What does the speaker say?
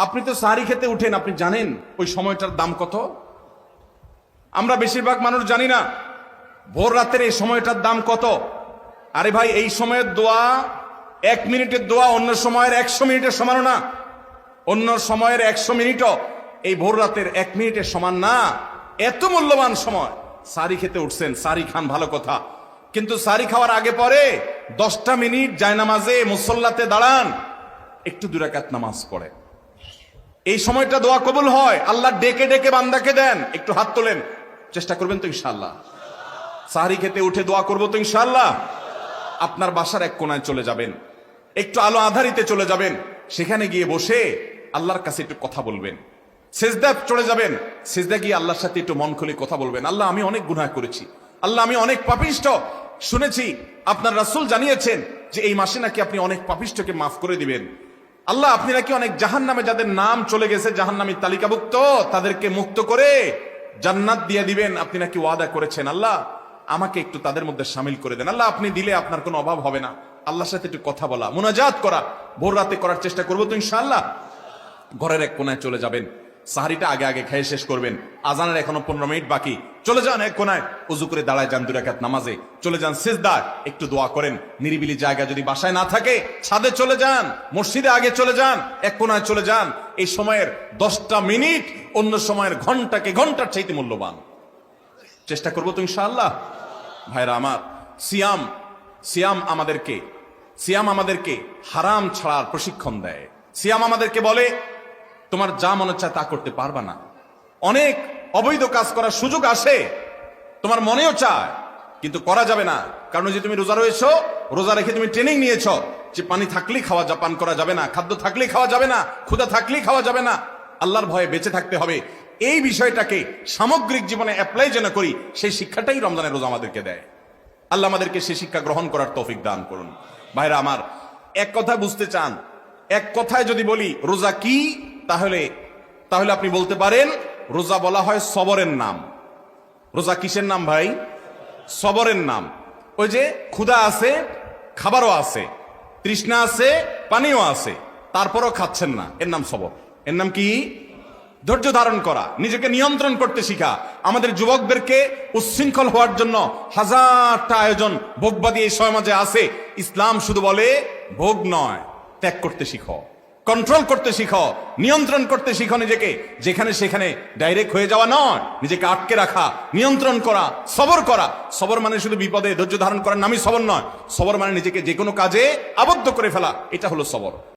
আপনি তো সাহারি খেতে উঠেন, আপনি জানেন ওই সময়টার দাম কত? আমরা বেশিরভাগ মানুষ জানি না ভোর রাতের এই সময়টার দাম কত। আরে ভাই, এই সময়ের দোয়া 1 মিনিটের দোয়া অন্য সময়ের 100 মিনিটের সমান না। অন্য সময়ের 100 মিনিটও এই ভোর রাতের 1 মিনিটের সমান না। এত মূল্যবান সময়। সাহারি খেতে উঠছেন, সাহারি খান, ভালো কথা, কিন্তু সাহারি খাওয়ার আগে পরে 10টা মিনিট জায়নামাজে মুসল্লাতে দাঁড়ান, একটু 2 রাকাত নামাজ পড়ে। এই সময়টা দোয়া কবুল হয়। আল্লাহ ডেকে ডেকে বান্দাকে দেন। একটু হাত তোলেন, চেষ্টা করবেন তো ইনশাআল্লাহ? সাহারি খেতে উঠে দোয়া করবো তো ইনশাআল্লাহ? আপনার বাসার এক কোনায় চলে যাবেন, একটু আলো আধারিতে চলে যাবেন, সেখানে গিয়ে বসে আল্লাহর কাছে একটু কথা বলবেন। সেজদা চলে যাবেন, সেজদা গিয়ে আল্লাহর সাথে একটু মন খুলে কথা বলবেন। আল্লাহ, আমি অনেক গুনাহ করেছি, আল্লাহ আমি অনেক পাপিষ্ঠ। শুনেছি আপনার রাসূল জানিয়েছেন যে এই মাসে নাকি আপনি অনেক পাপিষ্ঠকে মাফ করে দিবেন। আল্লাহ, আপনি নাকি অনেক জাহান্নামে যাদের নাম চলে গেছে জাহান্নামী তালিকাভুক্ত, তাদেরকে মুক্ত করে জান্নাত দিয়ে দিবেন, আপনি নাকি ওয়াদা করেছেন। আল্লাহ, আমাকে একটু তাদের মধ্যে শামিল করে দেন। আল্লাহ, আপনি দিলে আপনার কোনো অভাব হবে না। আল্লাহর সাথে একটু কথা বলা, মুনাজাত করা ভোর রাতে করার চেষ্টা করবো তো ইনশাআল্লাহ? ঘরের এক কোনায় চলে যাবেন, সাহারিটা আগে আগে খেয়ে শেষ করবেন, আজানের এখনো 15 মিনিট বাকি। চলে যান এক কোনায়, উযু করে দাঁড়ায় যান 2 রাকাত নামাজে, চলে যান সিজদায়, একটু দোয়া করেন। নিরিবিলি জায়গা যদি বাসায় না থাকে, ছাদে চলে যান, মসজিদে আগে চলে যান, এক কোনায় চলে যান। এই সময়ের 10টা মিনিট অন্য সময়ের ঘন্টাকে ঘন্টার চাইতে মূল্যবান। চেষ্টা করবো তো ইনশাআল্লাহ? ভাইরা আমার, সিয়াম আমাদেরকে হারাম ছাড়ার প্রশিক্ষণ দেয়। সিয়াম আমাদেরকে বলে তোমার যা মনে চায় তা করতে পারবা না। অনেক অবৈধ কাজ করার সুযোগ আসে, তোমার মনেও চায়, কিন্তু করা যাবে না। কারণ যে তুমি রোজা রয়েছো, রোজা রেখে তুমি ট্রেনিং নিয়েছো যে পানি থাকলেই খাওয়া পান করা যাবে না, খাদ্য থাকলেই খাওয়া যাবে না, ক্ষুধা থাকলেই খাওয়া যাবে না, আল্লাহর ভয়ে বেঁচে থাকতে হবে। এই বিষয়টাকে সামগ্রিক জীবনে অ্যাপ্লাই যেন করি, সেই শিক্ষাটাই রমজানের রোজা আমাদেরকে দেয়। আল্লাহ আমাদেরকে সেই শিক্ষা গ্রহণ করার তৌফিক দান করুন। ভাইরা আমার, এক কথা বুঝতে চান, এক কথায় যদি বলি রোজা কি, তাহলে আপনি বলতে পারেন রোজা বলা হয় সবরের নাম। রোজা কিসের নাম ভাই? সবরের নাম। ওই যে ক্ষুধা আছে, খাবারও আছে, তৃষ্ণা আছে, পানিও আছে, তারপরও খাচ্ছেন না, এর নাম সবর। এর নাম কি? ধৈর্য ধারণ করা, নিজেকে নিয়ন্ত্রণ করতে শিখা। আমাদের যুবকদেরকে উচ্ছৃঙ্খল হওয়ার জন্য হাজারটা আয়োজন ভোগবাদী এই সমাজে আছে। ইসলাম শুধু বলে ভোগ নয়, ত্যাগ করতে শিখো, কন্ট্রোল করতে শিখো, নিয়ন্ত্রণ করতে শিখো নিজেকে। যেখানে সেখানে ডাইরেক্ট হয়ে যাওয়া নয়, নিজেকে আটকে রাখা, নিয়ন্ত্রণ করা, সবর করা। সবর মানে শুধু বিপদে ধৈর্য ধারণ করার নামই সবর নয়। সবর মানে নিজেকে যে কোনো কাজে আবদ্ধ করে ফেলা, এটা হলো সবর।